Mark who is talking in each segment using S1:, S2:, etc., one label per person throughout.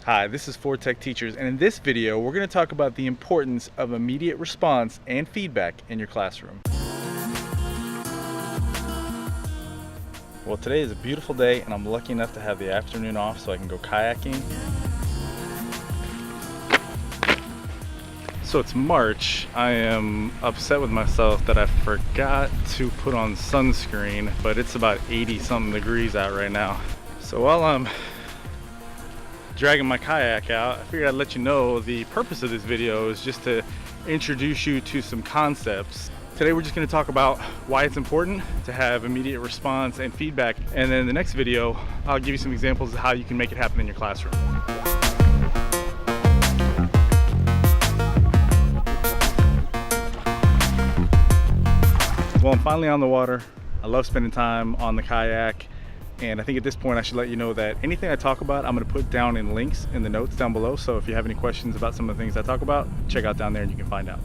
S1: Hi, this is 4Tech Teachers, and in this video, we're going to talk about the importance of immediate response and feedback in your classroom. Well, today is a beautiful day, and I'm lucky enough to have the afternoon off so I can go kayaking. So it's March. I am upset with myself that I forgot to put on sunscreen, but it's about 80 something degrees out right now. So while I'm dragging my kayak out, I figured I'd let you know the purpose of this video is just to introduce you to some concepts. Today we're just going to talk about why it's important to have immediate response and feedback, and then in the next video I'll give you some examples of how you can make it happen in your classroom. Well, I'm finally on the water. I love spending time on the kayak. And I think at this point I should let you know that anything I talk about, I'm going to put down in links in the notes down below. So if you have any questions about some of the things I talk about, check out down there and you can find out.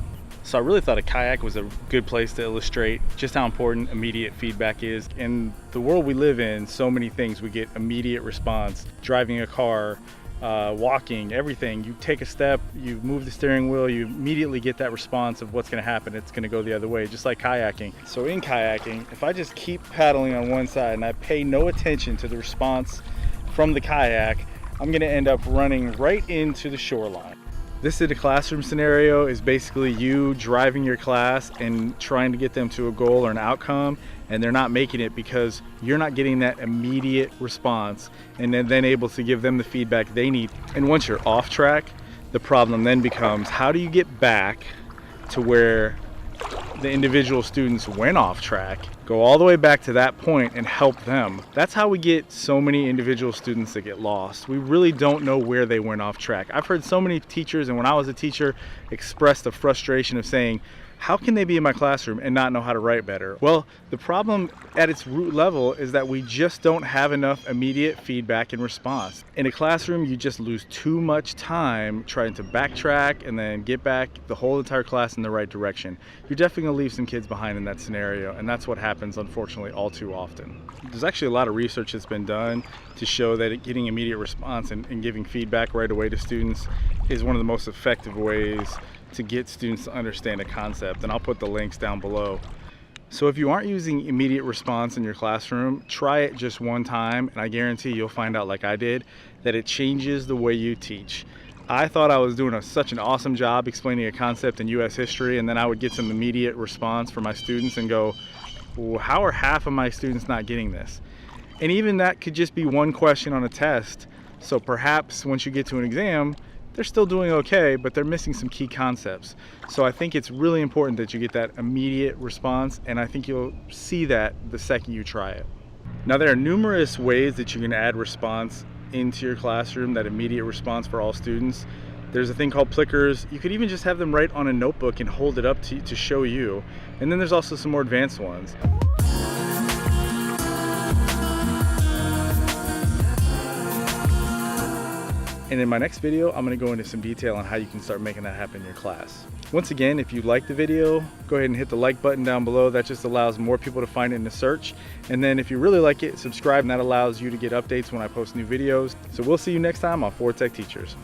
S1: So I really thought a kayak was a good place to illustrate just how important immediate feedback is. In the world we live in, so many things we get immediate response. Driving a car, walking, everything. You take a step, you move the steering wheel, you immediately get that response of what's going to happen. It's going to go the other way, just like kayaking. So in kayaking, if I just keep paddling on one side and I pay no attention to the response from the kayak, I'm going to end up running right into the shoreline. This in a classroom scenario is basically you driving your class and trying to get them to a goal or an outcome, and they're not making it because you're not getting that immediate response and then able to give them the feedback they need. And once you're off track, the problem then becomes, how do you get back to where the individual students went off track, go all the way back to that point and help them? That's how we get so many individual students that get lost. We really don't know where they went off track. I've heard so many teachers, and when I was a teacher, express the frustration of saying, how can they be in my classroom and not know how to write better? Well, the problem at its root level is that we just don't have enough immediate feedback and response. In a classroom, you just lose too much time trying to backtrack and then get back the whole entire class in the right direction. You're definitely gonna leave some kids behind in that scenario, and that's what happens, unfortunately, all too often. There's actually a lot of research that's been done to show that getting immediate response and giving feedback right away to students is one of the most effective ways to get students to understand a concept, and I'll put the links down below. So if you aren't using immediate response in your classroom, try it just one time, and I guarantee you'll find out, like I did, that it changes the way you teach. I thought I was doing such an awesome job explaining a concept in US history, and then I would get some immediate response from my students and go, well, how are half of my students not getting this? And even that could just be one question on a test. So perhaps once you get to an exam, they're still doing okay, but they're missing some key concepts. So I think it's really important that you get that immediate response, and I think you'll see that the second you try it. Now, there are numerous ways that you can add response into your classroom, that immediate response for all students. There's a thing called Plickers. You could even just have them write on a notebook and hold it up to show you. And then there's also some more advanced ones. And in my next video, I'm going to go into some detail on how you can start making that happen in your class. Once again, if you like the video, go ahead and hit the like button down below. That just allows more people to find it in the search. And then if you really like it, subscribe, and that allows you to get updates when I post new videos. So we'll see you next time on 4Tech Teachers.